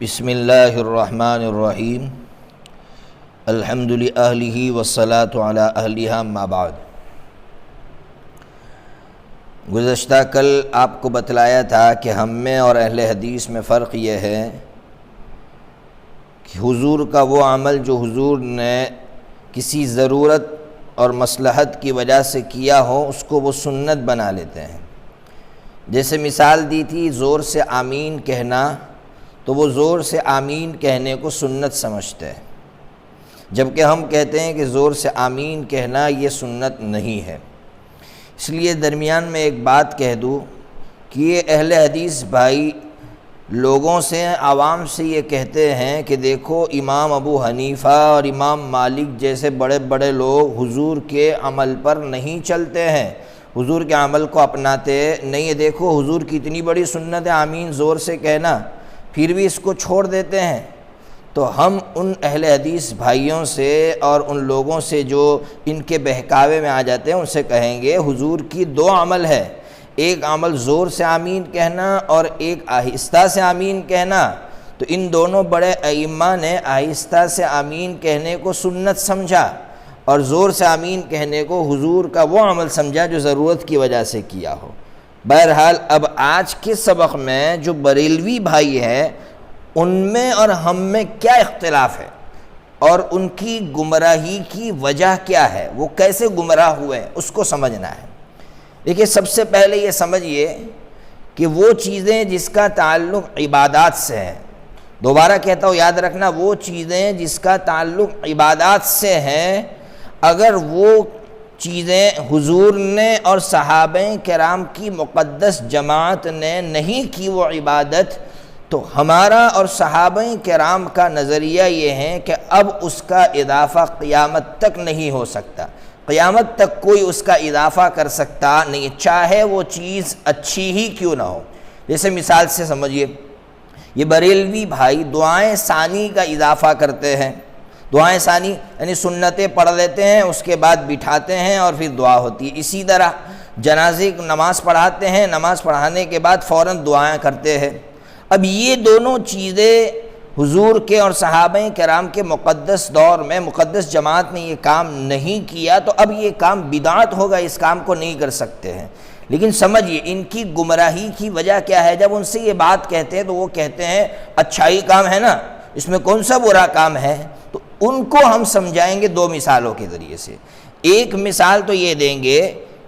بسم اللہ الرحمن الرحیم الحمد للہ والصلاة علی اہلہا اما بعد۔ گزشتہ کل آپ کو بتلایا تھا کہ ہم میں اور اہل حدیث میں فرق یہ ہے کہ حضور کا وہ عمل جو حضور نے کسی ضرورت اور مصلحت کی وجہ سے کیا ہو اس کو وہ سنت بنا لیتے ہیں۔ جیسے مثال دی تھی زور سے آمین کہنا، تو وہ زور سے آمین کہنے کو سنت سمجھتے ہیں، جبکہ ہم کہتے ہیں کہ زور سے آمین کہنا یہ سنت نہیں ہے۔ اس لیے درمیان میں ایک بات کہہ دوں کہ یہ اہل حدیث بھائی لوگوں سے، عوام سے یہ کہتے ہیں کہ دیکھو امام ابو حنیفہ اور امام مالک جیسے بڑے بڑے لوگ حضور کے عمل پر نہیں چلتے ہیں، حضور کے عمل کو اپناتے نہیں ہیں۔ دیکھو حضور کی اتنی بڑی سنت ہے آمین زور سے کہنا، پھر بھی اس کو چھوڑ دیتے ہیں۔ تو ہم ان اہل حدیث بھائیوں سے اور ان لوگوں سے جو ان کے بہکاوے میں آ جاتے ہیں ان سے کہیں گے حضور کی دو عمل ہے، ایک عمل زور سے آمین کہنا اور ایک آہستہ سے آمین کہنا۔ تو ان دونوں بڑے ائمہ نے آہستہ سے آمین کہنے کو سنت سمجھا اور زور سے آمین کہنے کو حضور کا وہ عمل سمجھا جو ضرورت کی وجہ سے کیا ہو۔ بہرحال اب آج کے سبق میں جو بریلوی بھائی ہیں ان میں اور ہم میں کیا اختلاف ہے اور ان کی گمراہی کی وجہ کیا ہے، وہ کیسے گمراہ ہوئے ہیں اس کو سمجھنا ہے۔ دیکھیے سب سے پہلے یہ سمجھیے کہ وہ چیزیں جس کا تعلق عبادات سے ہے، دوبارہ کہتا ہوں یاد رکھنا، وہ چیزیں جس کا تعلق عبادات سے ہیں، اگر وہ چیزیں حضور نے اور صحابہ کرام کی مقدس جماعت نے نہیں کی وہ عبادت، تو ہمارا اور صحابہ کرام کا نظریہ یہ ہے کہ اب اس کا اضافہ قیامت تک نہیں ہو سکتا، قیامت تک کوئی اس کا اضافہ کر سکتا نہیں، چاہے وہ چیز اچھی ہی کیوں نہ ہو۔ جیسے مثال سے سمجھیے، یہ بریلوی بھائی دعائیں ثانی کا اضافہ کرتے ہیں۔ دعائیں ثانی یعنی سنتیں پڑھ لیتے ہیں، اس کے بعد بٹھاتے ہیں اور پھر دعا ہوتی ہے۔ اسی طرح جنازے کی نماز پڑھاتے ہیں، نماز پڑھانے کے بعد فوراً دعائیں کرتے ہیں۔ اب یہ دونوں چیزیں حضور کے اور صحابہ کرام کے مقدس دور میں مقدس جماعت نے یہ کام نہیں کیا، تو اب یہ کام بدعت ہوگا، اس کام کو نہیں کر سکتے ہیں۔ لیکن سمجھیے ان کی گمراہی کی وجہ کیا ہے، جب ان سے یہ بات کہتے ہیں تو وہ کہتے ہیں اچھا ہی کام ہے نا، اس میں کون سا برا کام ہے۔ تو ان کو ہم سمجھائیں گے دو مثالوں کے ذریعے سے۔ ایک مثال تو یہ دیں گے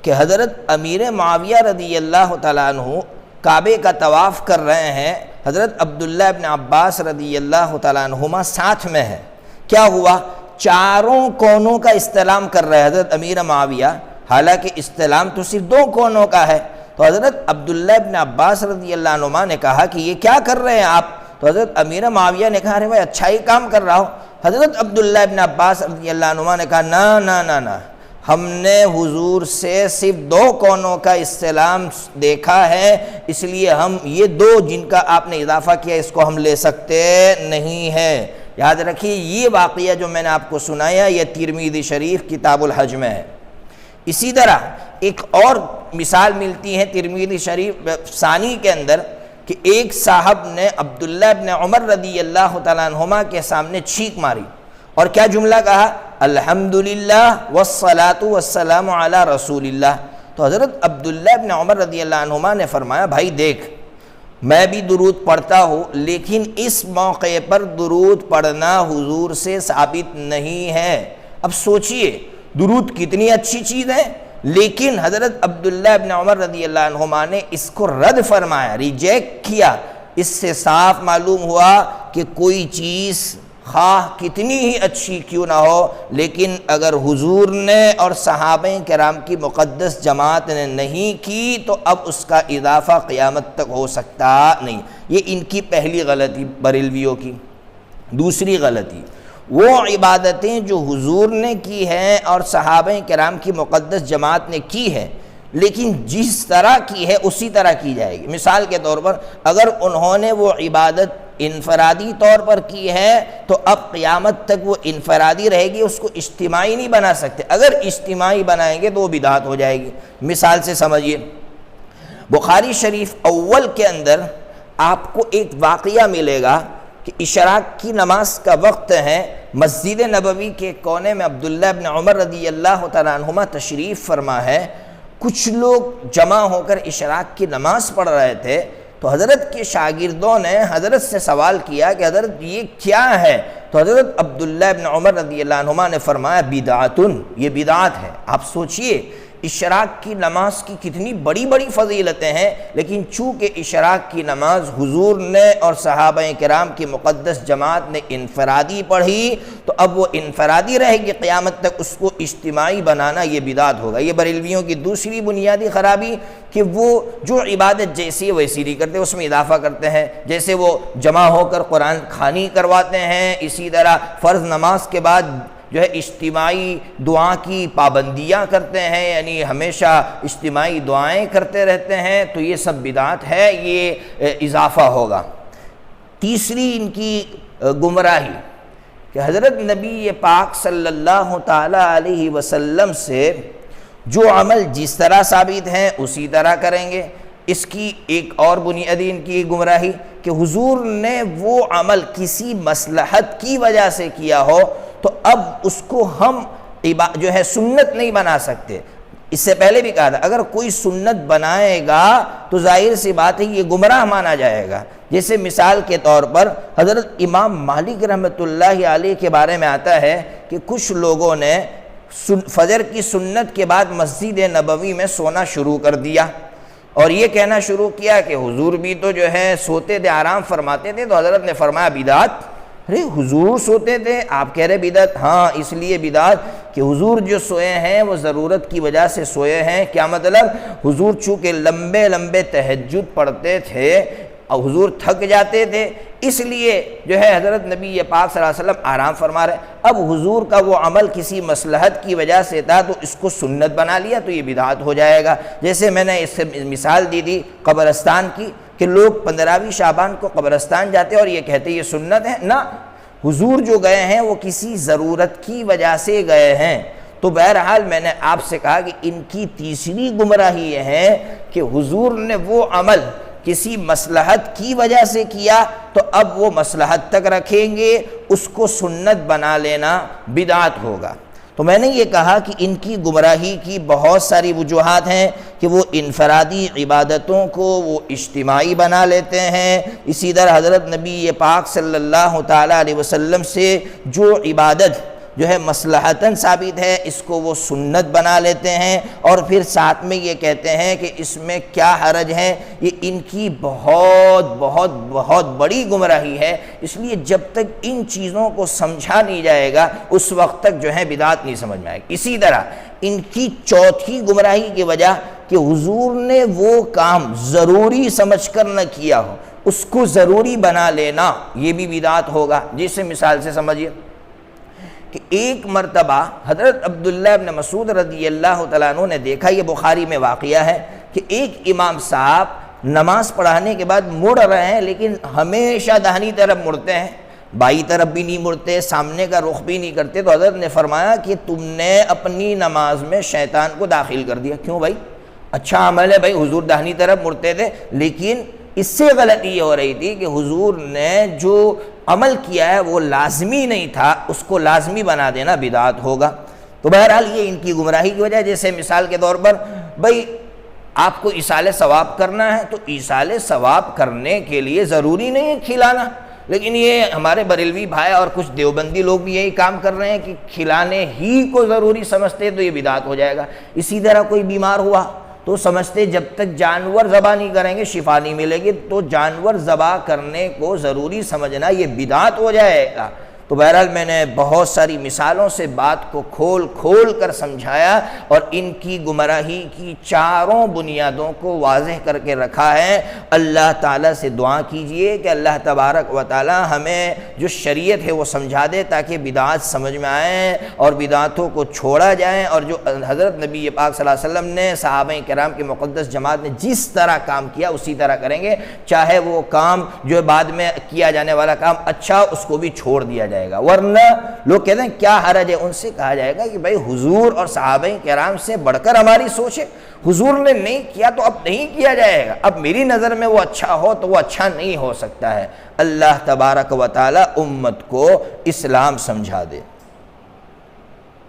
کہ حضرت امیر معاویہ رضی اللہ تعالیٰ عنہ کعبے کا طواف کر رہے ہیں، حضرت عبداللہ ابن عباس رضی اللہ تعالیٰ عنہما ساتھ میں ہیں۔ کیا ہوا؟ چاروں کونوں کا استلام کر رہے ہیں حضرت امیر معاویہ، حالانکہ استلام تو صرف دو کونوں کا ہے۔ تو حضرت عبداللہ ابن عباس رضی اللہ عنہما نے کہا کہ یہ کیا کر رہے ہیں آپ؟ تو حضرت امیر معاویہ نے کہا ارے بھائی اچھا ہی کام کر رہا ہو۔ حضرت عبداللہ ابن عباس رضی اللہ عنہما نے کہا نا، ہم نے حضور سے صرف دو کونوں کا استلام دیکھا ہے، اس لیے ہم یہ دو جن کا آپ نے اضافہ کیا اس کو ہم لے سکتے نہیں ہیں۔ یاد رکھیے یہ واقعہ جو میں نے آپ کو سنایا یہ ترمذی شریف کتاب الحج میں ہے۔ اسی طرح ایک اور مثال ملتی ہے ترمذی شریف ثانی کے اندر کہ ایک صاحب نے عبداللہ ابن عمر رضی اللہ تعالیٰ عنہما کے سامنے چھینک ماری اور کیا جملہ کہا؟ الحمدللہ والصلاة والسلام علی رسول اللہ۔ تو حضرت عبداللہ ابن عمر رضی اللہ عنہما نے فرمایا بھائی دیکھ میں بھی درود پڑھتا ہوں، لیکن اس موقع پر درود پڑھنا حضور سے ثابت نہیں ہے۔ اب سوچئے درود کتنی اچھی چیز ہے، لیکن حضرت عبداللہ ابن عمر رضی اللہ عنہما نے اس کو رد فرمایا، ریجیکٹ کیا۔ اس سے صاف معلوم ہوا کہ کوئی چیز خواہ کتنی ہی اچھی کیوں نہ ہو، لیکن اگر حضور نے اور صحابہ کرام کی مقدس جماعت نے نہیں کی تو اب اس کا اضافہ قیامت تک ہو سکتا نہیں۔ یہ ان کی پہلی غلطی بریلویوں کی۔ دوسری غلطی، وہ عبادتیں جو حضور نے کی ہیں اور صحابہ کرام کی مقدس جماعت نے کی ہے لیکن جس طرح کی ہے اسی طرح کی جائے گی۔ مثال کے طور پر اگر انہوں نے وہ عبادت انفرادی طور پر کی ہے تو اب قیامت تک وہ انفرادی رہے گی، اس کو اجتماعی نہیں بنا سکتے۔ اگر اجتماعی بنائیں گے تو وہ بدعت ہو جائے گی۔ مثال سے سمجھیے، بخاری شریف اول کے اندر آپ کو ایک واقعہ ملے گا کہ اشراق کی نماز کا وقت ہے، مسجد نبوی کے کونے میں عبداللہ ابن عمر رضی اللہ تعالیٰ عنہما تشریف فرما ہے، کچھ لوگ جمع ہو کر اشراق کی نماز پڑھ رہے تھے، تو حضرت کے شاگردوں نے حضرت سے سوال کیا کہ حضرت یہ کیا ہے؟ تو حضرت عبداللہ ابن عمر رضی اللہ عنہما نے فرمایا بدعتن، یہ بدعت ہے۔ آپ سوچئے اشراق کی نماز کی کتنی بڑی بڑی فضیلتیں ہیں، لیکن چونکہ اشراق کی نماز حضور نے اور صحابہ کرام کی مقدس جماعت نے انفرادی پڑھی، تو اب وہ انفرادی رہے گی قیامت تک، اس کو اجتماعی بنانا یہ بدعت ہوگا۔ یہ بریلویوں کی دوسری بنیادی خرابی کہ وہ جو عبادت جیسی ویسی نہیں کرتے، اس میں اضافہ کرتے ہیں، جیسے وہ جمع ہو کر قرآن خوانی کرواتے ہیں، اسی طرح فرض نماز کے بعد جو ہے اجتماعی دعا کی پابندیاں کرتے ہیں، یعنی ہمیشہ اجتماعی دعائیں کرتے رہتے ہیں، تو یہ سب بدعت ہے، یہ اضافہ ہوگا۔ تیسری ان کی گمراہی کہ حضرت نبی پاک صلی اللہ تعالی علیہ وسلم سے جو عمل جس طرح ثابت ہیں اسی طرح کریں گے۔ اس کی ایک اور بنیادی ان کی گمراہی کہ حضور نے وہ عمل کسی مصلحت کی وجہ سے کیا ہو تو اب اس کو ہم جو ہے سنت نہیں بنا سکتے۔ اس سے پہلے بھی کہا تھا اگر کوئی سنت بنائے گا تو ظاہر سی بات ہے یہ گمراہ مانا جائے گا۔ جیسے مثال کے طور پر حضرت امام مالک رحمۃ اللہ علیہ کے بارے میں آتا ہے کہ کچھ لوگوں نے فجر کی سنت کے بعد مسجد نبوی میں سونا شروع کر دیا اور یہ کہنا شروع کیا کہ حضور بھی تو جو ہے سوتے تھے، آرام فرماتے تھے، تو حضرت نے فرمایا بدعت۔ ارے حضور سوتے تھے، آپ کہہ رہے بدعت؟ ہاں اس لیے بدعت کہ حضور جو سوئے ہیں وہ ضرورت کی وجہ سے سوئے ہیں۔ کیا مطلب؟ حضور چونکہ لمبے لمبے تہجد پڑھتے تھے اور حضور تھک جاتے تھے، اس لیے جو ہے حضرت نبی پاک صلی اللہ علیہ وسلم آرام فرما رہے۔ اب حضور کا وہ عمل کسی مصلحت کی وجہ سے تھا تو اس کو سنت بنا لیا تو یہ بدعت ہو جائے گا۔ جیسے میں نے اس سے مثال دی تھی قبرستان کی کہ لوگ 15ویں شعبان کو قبرستان جاتے اور یہ کہتے یہ سنت ہے، نہ، حضور جو گئے ہیں وہ کسی ضرورت کی وجہ سے گئے ہیں۔ تو بہرحال میں نے آپ سے کہا کہ ان کی تیسری گمراہی یہ ہے کہ حضور نے وہ عمل کسی مصلحت کی وجہ سے کیا تو اب وہ مصلحت تک رکھیں گے، اس کو سنت بنا لینا بدعت ہوگا۔ تو میں نے یہ کہا کہ ان کی گمراہی کی بہت ساری وجوہات ہیں کہ وہ انفرادی عبادتوں کو وہ اجتماعی بنا لیتے ہیں، اسی طرح حضرت نبی پاک صلی اللہ تعالیٰ علیہ وسلم سے جو عبادت جو ہے مصلحتاً ثابت ہے اس کو وہ سنت بنا لیتے ہیں، اور پھر ساتھ میں یہ کہتے ہیں کہ اس میں کیا حرج ہے۔ یہ ان کی بہت بہت بہت بڑی گمراہی ہے، اس لیے جب تک ان چیزوں کو سمجھا نہیں جائے گا اس وقت تک جو ہے بدعت نہیں سمجھ میں آئے گی۔ اسی طرح ان کی چوتھی گمراہی کی وجہ کہ حضور نے وہ کام ضروری سمجھ کر نہ کیا ہو، اس کو ضروری بنا لینا یہ بھی بدعت ہوگا۔ جیسے مثال سے سمجھیے کہ ایک مرتبہ حضرت عبداللہ ابن مسعود رضی اللہ تعالیٰ عنہ نے دیکھا، یہ بخاری میں واقعہ ہے، کہ ایک امام صاحب نماز پڑھانے کے بعد مڑ رہے ہیں لیکن ہمیشہ داہنی طرف مڑتے ہیں، بائیں طرف بھی نہیں مڑتے، سامنے کا رخ بھی نہیں کرتے۔ تو حضرت نے فرمایا کہ تم نے اپنی نماز میں شیطان کو داخل کر دیا۔ کیوں بھائی؟ اچھا عمل ہے بھائی، حضور داہنی طرف مڑتے تھے، لیکن اس سے غلطی یہ ہو رہی تھی کہ حضور نے جو عمل کیا ہے وہ لازمی نہیں تھا، اس کو لازمی بنا دینا بدعت ہوگا۔ تو بہرحال یہ ان کی گمراہی کی وجہ ہے۔ جیسے مثال کے طور پر بھائی آپ کو ایصال ثواب کرنا ہے تو ایصال ثواب کرنے کے لیے ضروری نہیں ہے کھلانا، لیکن یہ ہمارے بریلوی بھائی اور کچھ دیوبندی لوگ بھی یہی کام کر رہے ہیں کہ کھلانے ہی کو ضروری سمجھتے تو یہ بدعت ہو جائے گا۔ اسی طرح کوئی بیمار ہوا تو سمجھتے جب تک جانور ذبح نہیں کریں گے شفا نہیں ملے گی، تو جانور ذبح کرنے کو ضروری سمجھنا یہ بدعت ہو جائے گا۔ تو بہرحال میں نے بہت ساری مثالوں سے بات کو کھول کھول کر سمجھایا اور ان کی گمراہی کی چاروں بنیادوں کو واضح کر کے رکھا ہے۔ اللہ تعالیٰ سے دعا کیجئے کہ اللہ تبارک و تعالیٰ ہمیں جو شریعت ہے وہ سمجھا دے تاکہ بدعات سمجھ میں آئیں اور بدعاتوں کو چھوڑا جائیں، اور جو حضرت نبی پاک صلی اللہ علیہ وسلم نے صحابہ کرام کی مقدس جماعت نے جس طرح کام کیا اسی طرح کریں گے، چاہے وہ کام جو بعد میں کیا جانے والا کام اچھا اس کو بھی چھوڑ دیا جائے۔ جائے گا۔ ورنہ لوگ کہتے ہیں کیا حرج ہے، ان سے کہا جائے گا کہ بھائی حضور اور صحابہ کرام سے بڑھ کر ہماری سوچ ہے، حضور نے نہیں کیا تو اب نہیں کیا جائے گا، اب میری نظر میں وہ اچھا ہو تو وہ اچھا نہیں ہو سکتا ہے۔ اللہ تبارک و تعالی امت کو اسلام سمجھا دے۔